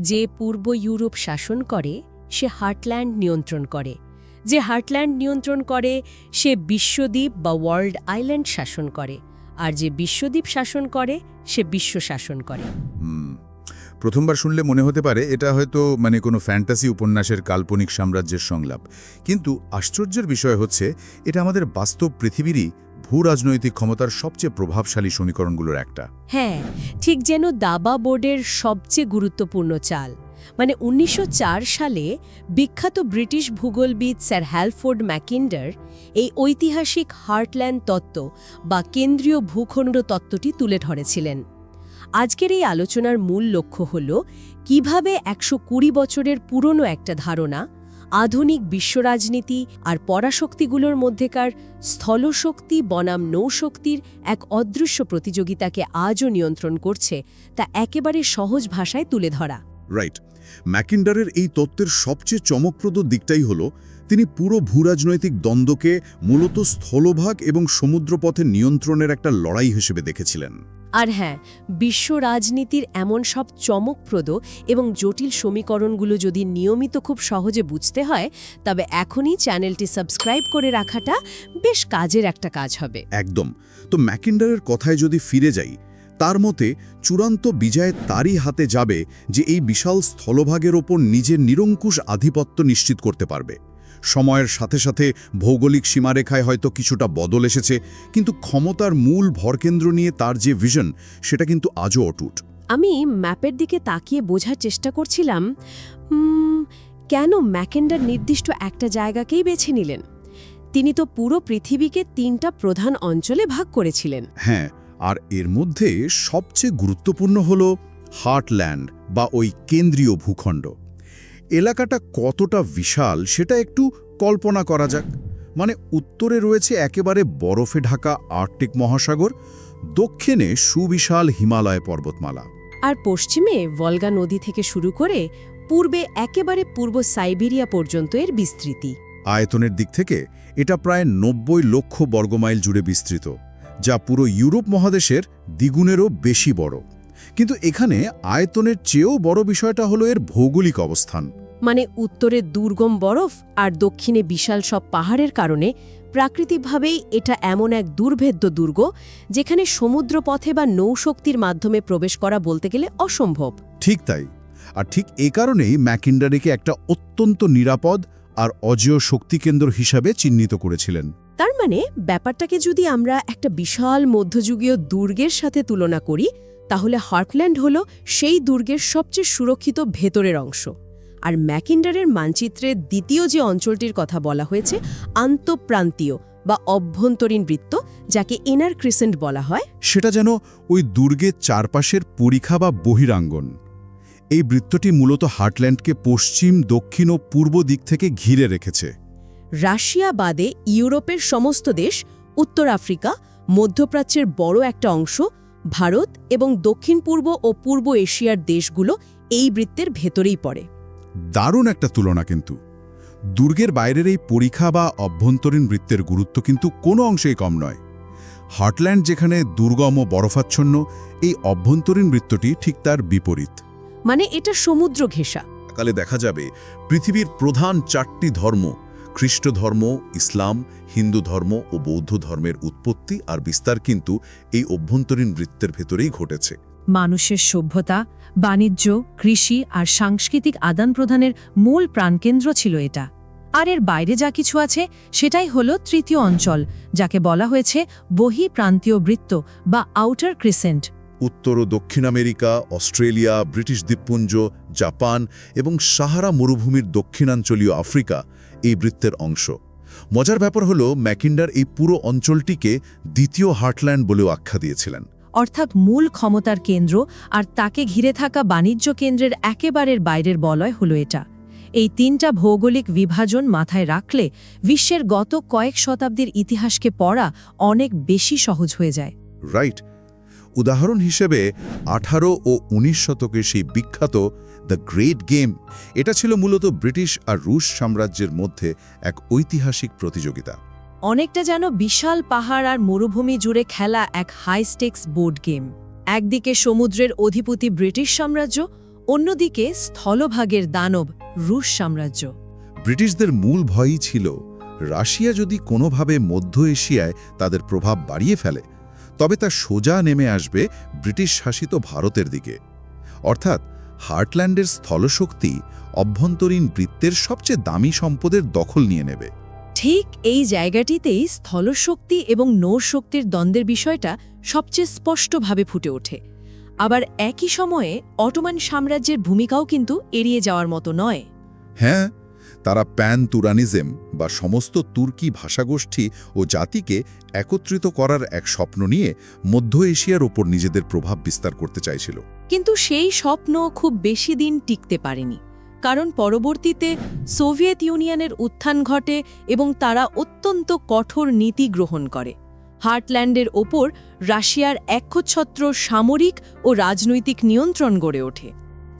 যে পূর্ব ইউরোপ শাসন করে সে হার্টল্যান্ড নিয়ন্ত্রণ করে, যে হার্টল্যান্ড নিয়ন্ত্রণ করে সে বিশ্বদ্বীপ বা ওয়ার্ল্ড আইল্যান্ড শাসন করে, আর যে বিশ্বদ্বীপ শাসন করে সে বিশ্ব শাসন করে। প্রথমবার শুনলে মনে হতে পারে এটা হয়তো কোনো ফ্যান্টাসি উপন্যাসের কাল্পনিক সাম্রাজ্যের সংলাপ, কিন্তু আশ্চর্যের বিষয় হচ্ছে এটা আমাদের বাস্তব পৃথিবীরই ভূরাজনৈতিক ক্ষমতার সবচেয়ে প্রভাবশালী সমীকরণগুলোর একটা। হ্যাঁ, ঠিক যেন দাবা বোর্ডের সবচেয়ে গুরুত্বপূর্ণ চাল। 1904 সালে বিখ্যাত ব্রিটিশ ভূগোলবিদ স্যার হ্যালফোর্ড ম্যাকিন্ডার এই ঐতিহাসিক হার্টল্যান্ড তত্ত্ব বা কেন্দ্রীয় ভূখণ্ড তত্ত্বটি তুলে ধরেছিলেন। আজকের এই আলোচনার মূল লক্ষ্য হল কিভাবে 120 বছরের পুরনো একটা ধারণা আধুনিক বিশ্ব রাজনীতি আর পরাশক্তিগুলোর মধ্যেকার স্থলশক্তি বনাম নৌশক্তির এক অদৃশ্য প্রতিযোগিতাকে আজও নিয়ন্ত্রণ করছে তা একেবারে সহজ ভাষায় তুলে ধরা। রাইট। ম্যাকিন্ডারের এই তত্ত্বের সবচেয়ে চমকপ্রদ দিকটাই হল তিনি পুরো ভূরাজনৈতিক দ্বন্দ্বকে মূলত স্থলভাগ এবং সমুদ্রপথে নিয়ন্ত্রণের একটা লড়াই হিসেবে দেখেছিলেন। আর হ্যাঁ, বিশ্ব রাজনীতির এমন সব চমকপ্রদ এবং জটিল সমীকরণগুলো যদি নিয়মিত খুব সহজে বুঝতে হয়, তবে এখনই চ্যানেলটি সাবস্ক্রাইব করে রাখাটা বেশ কাজের একটা কাজ হবে। একদম। তো ম্যাকিন্ডারের কথায় যদি ফিরে যাই, তার মতে চূড়ান্ত বিজয় তারই হাতে যাবে যে এই বিশাল স্থলভাগের ওপর নিজের নিরঙ্কুশ আধিপত্য নিশ্চিত করতে পারবে। সময়ের সাথে সাথে ভৌগোলিক সীমারেখায় হয়তো কিছুটা বদল এসেছে, কিন্তু ক্ষমতার মূল ভরকেন্দ্র নিয়ে তার যে ভিশন সেটা কিন্তু আজও অটুট। আমি ম্যাপের দিকে তাকিয়ে বোঝার চেষ্টা করছিলাম কেন ম্যাকেন্ডার নির্দিষ্ট একটা জায়গাকেই বেছে নিলেন। তিনি তো পুরো পৃথিবীকে 3টা প্রধান অঞ্চলে ভাগ করেছিলেন। হ্যাঁ, আর এর মধ্যে সবচেয়ে গুরুত্বপূর্ণ হল হার্টল্যান্ড বা ওই কেন্দ্রীয় ভূখণ্ড। এলাকাটা কতটা বিশাল সেটা একটু কল্পনা করা যাক। উত্তরে রয়েছে একেবারে বরফে ঢাকা আর্কটিক মহাসাগর, দক্ষিণে সুবিশাল হিমালয় পর্বতমালা, আর পশ্চিমে ভলগা নদী থেকে শুরু করে পূর্বে একেবারে পূর্ব সাইবেরিয়া পর্যন্ত এর বিস্তৃতি। আয়তনের দিক থেকে এটা প্রায় 90 লক্ষ বর্গমাইল জুড়ে বিস্তৃত, যা পুরো ইউরোপ মহাদেশের দ্বিগুণেরও বেশি বড়। কিন্তু এখানে আয়তনের চেয়েও বড় বিষয়টা হলো এর ভৌগোলিক অবস্থান। উত্তরে দুর্গম বরফ আর দক্ষিণে বিশাল সব পাহাড়ের কারণে প্রাকৃতিকভাবেই এটা এমন এক দুর্ভেদ্য দুর্গ যেখানে সমুদ্রপথে বা নৌশক্তির মাধ্যমে প্রবেশ করা বলতে গেলে অসম্ভব। ঠিক তাই। আর ঠিক এ কারণেই ম্যাকিন্ডারকে একটা অত্যন্ত নিরাপদ আর অজেয় শক্তিকেন্দ্র হিসাবে চিহ্নিত করেছিলেন। তার ব্যাপারটাকে যদি আমরা একটা বিশাল মধ্যযুগীয় দুর্গের সাথে তুলনা করি, তাহলে হার্টল্যান্ড হল সেই দুর্গের সবচেয়ে সুরক্ষিত ভেতরের অংশ। আর ম্যাকিন্ডারের মানচিত্রের দ্বিতীয় যে অঞ্চলটির কথা বলা হয়েছে, আন্তঃপ্রান্তীয় বা অভ্যন্তরীণ বৃত্ত, যাকে ইনার ক্রিসেন্ট বলা হয়, সেটা যেন ওই দুর্গের চারপাশের পরিখা বা বহিরাঙ্গন। এই বৃত্তটি মূলত হার্টল্যান্ডকে পশ্চিম, দক্ষিণ ও পূর্ব দিক থেকে ঘিরে রেখেছে। রাশিয়া বাদে ইউরোপের সমস্ত দেশ, উত্তর আফ্রিকা, মধ্যপ্রাচ্যের বড় একটা অংশ, ভারত এবং দক্ষিণ পূর্ব ও পূর্ব এশিয়ার দেশগুলো এই বৃত্তের ভেতরেই পড়ে। দারুণ একটা তুলনা। কিন্তু দুর্গের বাইরের এই পরিখা বা অভ্যন্তরীণ বৃত্তের গুরুত্ব কিন্তু কোনো অংশেই কম নয়। হার্টল্যান্ড যেখানে দুর্গম ও বরফাচ্ছন্ন, এই অভ্যন্তরীণ বৃত্তটি ঠিক তার বিপরীত। এটা সমুদ্র ঘেঁষা। কালে দেখা যাবে পৃথিবীর প্রধান 4টি ধর্ম, খ্রিস্ট ধর্ম, ইসলাম, হিন্দু ধর্ম ও বৌদ্ধ ধর্মের উৎপত্তি আর বিস্তার কিন্তু এই অভ্যন্তরীণ বৃত্তের ভেতরেই ঘটেছে। মানুষের সভ্যতা, বাণিজ্য, কৃষি আর সাংস্কৃতিক আদান প্রদানের মূল প্রাণকেন্দ্র ছিল এটা। আর এর বাইরে যা কিছু আছে সেটাই হলো তৃতীয় অঞ্চল, যাকে বলা হয়েছে বহিঃপ্রান্তীয় বৃত্ত বা আউটার ক্রিসেন্ট। উত্তর ও দক্ষিণ আমেরিকা, অস্ট্রেলিয়া, ব্রিটিশ দ্বীপপুঞ্জ, জাপান এবং সাহারা মরুভূমির দক্ষিণাঞ্চলীয় আফ্রিকা এই বৃত্তের অংশ। মজার ব্যাপার হলো ম্যাকিন্ডার এই পুরো অঞ্চলটিকে দ্বিতীয় হার্টল্যান্ড বলেও আখ্যা দিয়েছিলেন। অর্থাৎ মূল ক্ষমতার কেন্দ্র আর তাকে ঘিরে থাকা বাণিজ্য কেন্দ্রের একেবারের বাইরের বলয় হলো এটা। এই 3টা ভৌগোলিক বিভাজন মাথায় রাখলে বিশ্বের গত কয়েক শতাব্দীর ইতিহাসকে পড়া অনেক বেশি সহজ হয়ে যায়। রাইট। উদাহরণ হিসেবে 18 ও 19 শতকের সেই বিখ্যাত দ্য গ্রেট গেম, এটা ছিল মূলত ব্রিটিশ আর রুশ সাম্রাজ্যের মধ্যে এক ঐতিহাসিক প্রতিযোগিতা। অনেকটা যেন বিশাল পাহাড় আর মরুভূমি জুড়ে খেলা এক হাই স্টেক্স বোর্ড গেম। একদিকে সমুদ্রের অধিপতি ব্রিটিশ সাম্রাজ্য, অন্যদিকে স্থলভাগের দানব রুশ সাম্রাজ্য। ব্রিটিশদের মূল ভয়ই ছিল রাশিয়া যদি কোনোভাবে মধ্য এশিয়ায় তাদের প্রভাব বাড়িয়ে ফেলে তবে তা সোজা নেমে আসবে ব্রিটিশ শাসিত ভারতের দিকে। অর্থাৎ হার্টল্যান্ডের স্থলশক্তি অভ্যন্তরীণ বৃত্তের সবচেয়ে দামি সম্পদের দখল নিয়ে নেবে। ঠিক এই জায়গাটিতেই স্থলশক্তি এবং নৌশক্তির দ্বন্দ্বের বিষয়টা সবচেয়ে স্পষ্টভাবে ফুটে ওঠে। আবার একই সময়ে অটোমান সাম্রাজ্যের ভূমিকাও কিন্তু এড়িয়ে যাওয়ার মতো নয়। হ্যাঁ, তারা প্যান তুরানিজম বা সমস্ত তুর্কি ভাষাগোষ্ঠী ও জাতিকে একত্রিত করার এক স্বপ্ন নিয়ে মধ্য এশিয়ার ওপর নিজেদের প্রভাব বিস্তার করতে চাইছিল। কিন্তু সেই স্বপ্ন খুব বেশি দিন টিকতে পারেনি, কারণ পরবর্তীতে সোভিয়েত ইউনিয়নের উত্থান ঘটে এবং তারা অত্যন্ত কঠোর নীতি গ্রহণ করে। হার্টল্যান্ডের ওপর রাশিয়ার একচ্ছত্র সামরিক ও রাজনৈতিক নিয়ন্ত্রণ গড়ে ওঠে।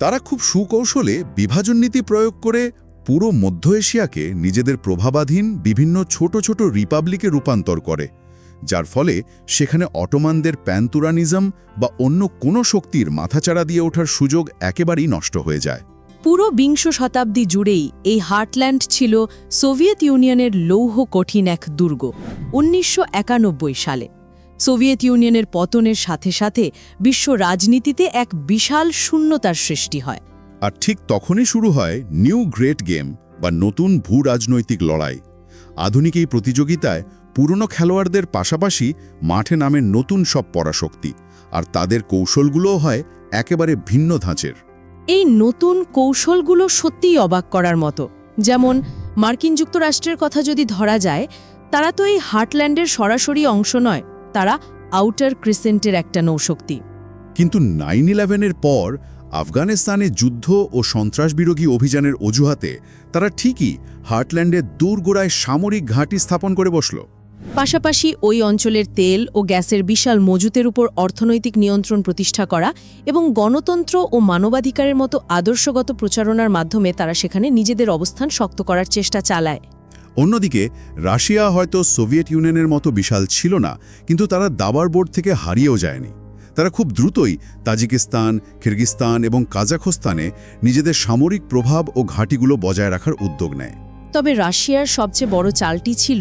তারা খুব সুকৌশলে বিভাজন নীতি প্রয়োগ করে পুরো মধ্য এশিয়াকে নিজেদের প্রভাবাধীন বিভিন্ন ছোট ছোট রিপাবলিকে রূপান্তর করে, যার ফলে সেখানে অটোমানদের প্যানতুরানিজম বা অন্য কোনো শক্তির মাথাচাড়া দিয়ে ওঠার সুযোগ একেবারেই নষ্ট হয়ে যায়। পুরো বিংশ শতাব্দী জুড়েই এই হার্টল্যান্ড ছিল সোভিয়েত ইউনিয়নের লৌহ কঠিন এক দুর্গ। 1991 সালে সোভিয়েত ইউনিয়নের পতনের সাথে সাথে বিশ্ব রাজনীতিতে এক বিশাল শূন্যতার সৃষ্টি হয়। আর ঠিক তখনই শুরু হয় নিউ গ্রেট গেম বা নতুন ভূ রাজনৈতিক লড়াই। আধুনিক এই প্রতিযোগিতায় পুরনো খেলোয়াড়দের পাশাপাশি মাঠে নামে নতুন সব পরাশক্তি, আর তাদের কৌশলগুলোও হয় একেবারে ভিন্ন ধাঁচের। এই নতুন কৌশলগুলো সত্যিই অবাক করার মতো। যেমন মার্কিন যুক্তরাষ্ট্রের কথা যদি ধরা যায়, তারা তো এই হার্টল্যান্ডের সরাসরি অংশ নয়, তারা আউটার ক্রিসেন্টের একটা নৌশক্তি। কিন্তু 9/11-এর পর আফগানিস্তানে যুদ্ধ ও সন্ত্রাসবিরোধী অভিযানের অজুহাতে তারা ঠিকই হার্টল্যান্ডের দূরগোড়ায় সামরিক ঘাঁটি স্থাপন করে বসল। পাশাপাশি ওই অঞ্চলের তেল ও গ্যাসের বিশাল মজুতের উপর অর্থনৈতিক নিয়ন্ত্রণ প্রতিষ্ঠা করা এবং গণতন্ত্র ও মানবাধিকারের মতো আদর্শগত প্রচারণার মাধ্যমে তারা সেখানে নিজেদের অবস্থান শক্ত করার চেষ্টা চালায়। অন্যদিকে রাশিয়া হয়তো সোভিয়েত ইউনিয়নের মতো বিশাল ছিল না, কিন্তু তারা দাবার বোর্ড থেকে হারিয়েও যায়নি। তারা খুব দ্রুতই তাজিকিস্তান, কিরগিস্তান এবং কাজাখস্তানে নিজেদের সামরিক প্রভাব ও ঘাঁটিগুলো বজায় রাখার উদ্যোগ নেয়। তবে রাশিয়ার সবচেয়ে বড় চালটি ছিল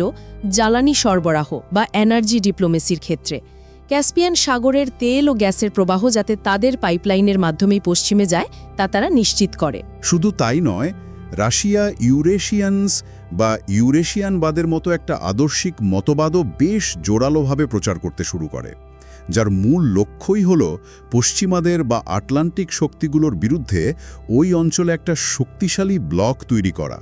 জ্বালানি সরবরাহ বা এনার্জি ডিপ্লোমেসির ক্ষেত্রে। ক্যাসপিয়ান সাগরের তেল ও গ্যাসের প্রবাহ যাতে তাদের পাইপলাইনের মাধ্যমেই পশ্চিমে যায় তা তারা নিশ্চিত করে। শুধু তাই নয়, রাশিয়া ইউরেশিয়ানস বা ইউরেশিয়ানবাদের মতো একটা আদর্শিক মতবাদও বেশ জোরালোভাবে প্রচার করতে শুরু করে, যার মূল লক্ষ্যই হল পশ্চিমাদের বা আটলান্টিক শক্তিগুলোর বিরুদ্ধে ওই অঞ্চলে একটা শক্তিশালী ব্লক তৈরি করা।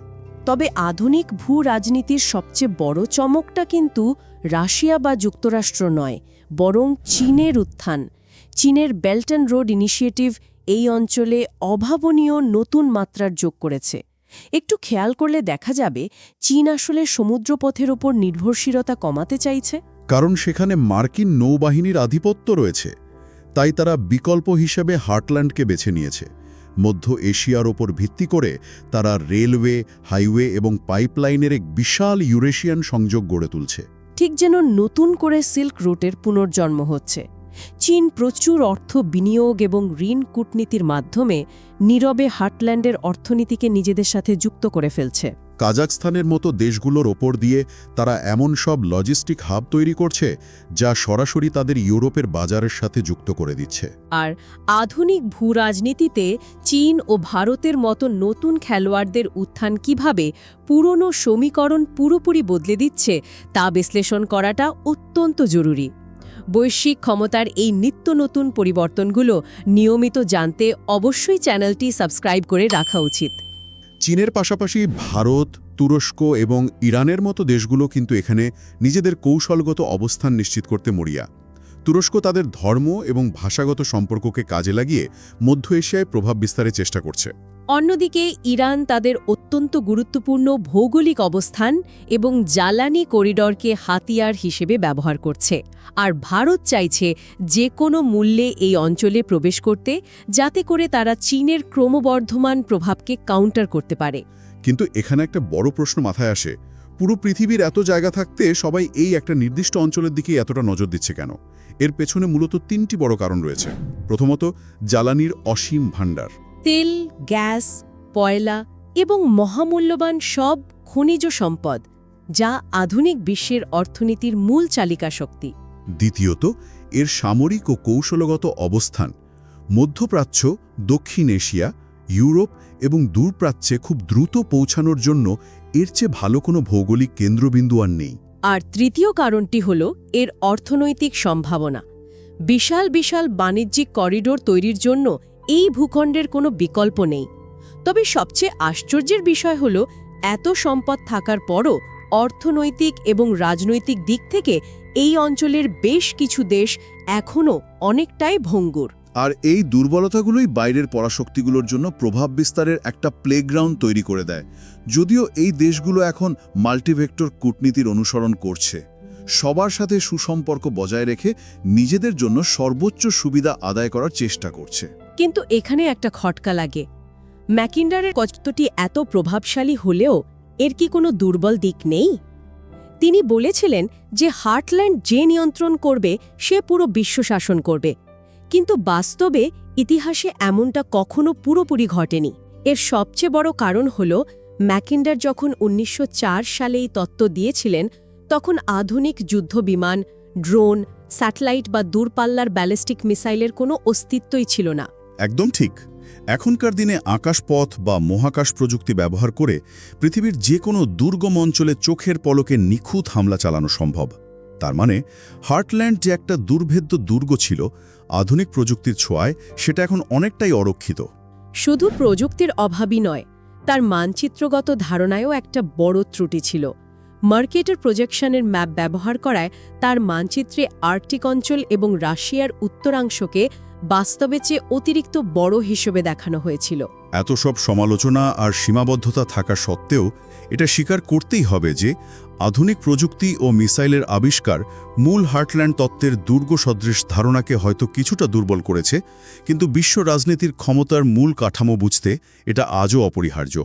তবে আধুনিক ভূ রাজনীতির সবচেয়ে বড় চমকটা কিন্তু রাশিয়া বা যুক্তরাষ্ট্র নয়, বরং চীনের উত্থান। চীনের বেল্ট অ্যান্ড রোড ইনিশিয়েটিভ এই অঞ্চলে অভাবনীয় নতুন মাত্রার যোগ করেছে। একটু খেয়াল করলে দেখা যাবে চীন আসলে সমুদ্রপথের ওপর নির্ভরশীলতা কমাতে চাইছে। কারণ সেখানে মার্কিন নৌবাহিনীর আধিপত্য রয়েছে, তাই তারা বিকল্প হিসেবে হার্টল্যান্ডকে বেছে নিয়েছে। মধ্য এশিয়ার ওপর ভিত্তি করে তারা রেলওয়ে, হাইওয়ে এবং পাইপলাইনের এক বিশাল ইউরেশিয়ান সংযোগ গড়ে তুলছে। ঠিক যেন নতুন করে সিল্ক রুটের পুনর্জন্ম হচ্ছে। চীন প্রচুর অর্থ বিনিয়োগ এবং ঋণ কূটনীতির মাধ্যমে নীরবে হার্টল্যান্ডের অর্থনীতিকে নিজেদের সাথে যুক্ত করে ফেলছে। কাজাখস্তানের মতো দেশগুলোর ওপর দিয়ে তারা এমন সব লজিস্টিক হাব তৈরি করছে যা সরাসরি তাদের ইউরোপের বাজারের সাথে যুক্ত করে দিচ্ছে। আর আধুনিক ভূ রাজনীতিতে চীন ও ভারতের মতো নতুন খেলোয়াড়দের উত্থান কিভাবে পুরনো সমীকরণ পুরোপুরি বদলে দিচ্ছে তা বিশ্লেষণ করাটা অত্যন্ত জরুরি। বৈশ্বিক ক্ষমতার এই নিত্য নতুন পরিবর্তনগুলো নিয়মিত জানতে অবশ্যই চ্যানেলটি সাবস্ক্রাইব করে রাখা উচিত। চীনের পাশাপাশি ভারত, তুরস্ক এবং ইরানের মতো দেশগুলো কিন্তু এখানে নিজেদের কৌশলগত অবস্থান নিশ্চিত করতে মরিয়া। তুরস্ক তাদের ধর্ম এবং ভাষাগত সম্পর্ককে কাজে লাগিয়ে মধ্য এশিয়ায় প্রভাব বিস্তারের চেষ্টা করছে। অন্যদিকে ইরান তাদের অত্যন্ত গুরুত্বপূর্ণ ভৌগোলিক অবস্থান এবং জ্বালানি করিডরকে হাতিয়ার হিসেবে ব্যবহার করছে। আর ভারত চাইছে যে কোনো মূল্যে এই অঞ্চলে প্রবেশ করতে, যাতে করে তারা চীনের ক্রমবর্ধমান প্রভাবকে কাউন্টার করতে পারে। কিন্তু এখানে একটা বড় প্রশ্ন মাথায় আসে, পুরো পৃথিবীর এত জায়গা থাকতে সবাই এই একটা নির্দিষ্ট অঞ্চলের দিকে এতটা নজর দিচ্ছে কেন? এর পেছনে মূলত 3টি বড় কারণ রয়েছে। প্রথমত, জ্বালানির অসীম ভাণ্ডার। তেল, গ্যাস, কয়লা এবং মহামূল্যবান সব খনিজ সম্পদ, যা আধুনিক বিশ্বের অর্থনীতির মূল চালিকা শক্তি। দ্বিতীয়ত, এর সামরিক ও কৌশলগত অবস্থান মধ্যপ্রাচ্য, দক্ষিণ এশিয়া, ইউরোপ এবং দূরপ্রাচ্যে খুব দ্রুত পৌঁছানোর জন্য এর চেয়ে ভালো কোনো ভৌগোলিক কেন্দ্রবিন্দু আর নেই। আর তৃতীয় কারণটি হল এর অর্থনৈতিক সম্ভাবনা। বিশাল বিশাল বাণিজ্যিক করিডোর তৈরির জন্য এই ভূখণ্ডের কোনো বিকল্প নেই। তবে সবচেয়ে আশ্চর্যের বিষয় হল এত সম্পদ থাকার পরও অর্থনৈতিক এবং রাজনৈতিক দিক থেকে এই অঞ্চলের বেশ কিছু দেশ এখনও অনেকটাই ভঙ্গুর। আর এই দুর্বলতাগুলোই বাইরের পরাশক্তিগুলোর জন্য প্রভাব বিস্তারের একটা প্লেগ্রাউন্ড তৈরি করে দেয়। যদিও এই দেশগুলো এখন মাল্টিভেক্টর কূটনীতির অনুসরণ করছে, সবার সাথে সুসম্পর্ক বজায় রেখে নিজেদের জন্য সর্বোচ্চ সুবিধা আদায় করার চেষ্টা করছে। কিন্তু এখানে একটা খটকা লাগে। ম্যাকিন্ডারের কতটি এত প্রভাবশালী হলেও এর কি কোনো দুর্বল দিক নেই? তিনি বলেছিলেন যে হার্টল্যান্ড যে নিয়ন্ত্রণ করবে সে পুরো বিশ্ব শাসন করবে। কিন্তু বাস্তবে ইতিহাসে এমনটা কখনো পুরোপুরি ঘটেনি। এর সবচেয়ে বড় কারণ হল ম্যাকিন্ডার যখন 1904 সালে এই তত্ত্ব দিয়েছিলেন, তখন আধুনিক যুদ্ধবিমান, ড্রোন, স্যাটেলাইট বা দূরপাল্লার ব্যালিস্টিক মিসাইলের কোনো অস্তিত্বই ছিল না। একদম ঠিক। এখনকার দিনে আকাশপথ বা মহাকাশ প্রযুক্তি ব্যবহার করে পৃথিবীর যে কোনো দুর্গম অঞ্চলে চোখের পলকে নিখুঁত হামলা চালানো সম্ভব। তার মানে হার্টল্যান্ড যে একটা দুর্ভেদ্য দুর্গ ছিল, আধুনিক প্রযুক্তির ছোঁয়ায় সেটা এখন অনেকটাই অরক্ষিত। শুধু প্রযুক্তির অভাবই নয়, তার মানচিত্রগত ধারণায়ও একটা বড় ত্রুটি ছিল। মার্কেটার প্রজেকশনের ম্যাপ ব্যবহার করায় তার মানচিত্রে আর্কটিক অঞ্চল এবং রাশিয়ার উত্তরাংশকে বাস্তবে চেয়ে অতিরিক্ত বড় হিসেবে দেখানো হয়েছিল। এত সব সমালোচনা আর সীমাবদ্ধতা থাকা সত্ত্বেও এটা স্বীকার করতেই হবে যে আধুনিক প্রযুক্তি ও মিসাইলের আবিষ্কার মূল হার্টল্যান্ড তত্ত্বের দুর্গ সদৃশ ধারণাকে হয়তো কিছুটা দুর্বল করেছে, কিন্তু বিশ্ব রাজনীতির ক্ষমতার মূল কাঠামো বুঝতে এটা আজও অপরিহার্য।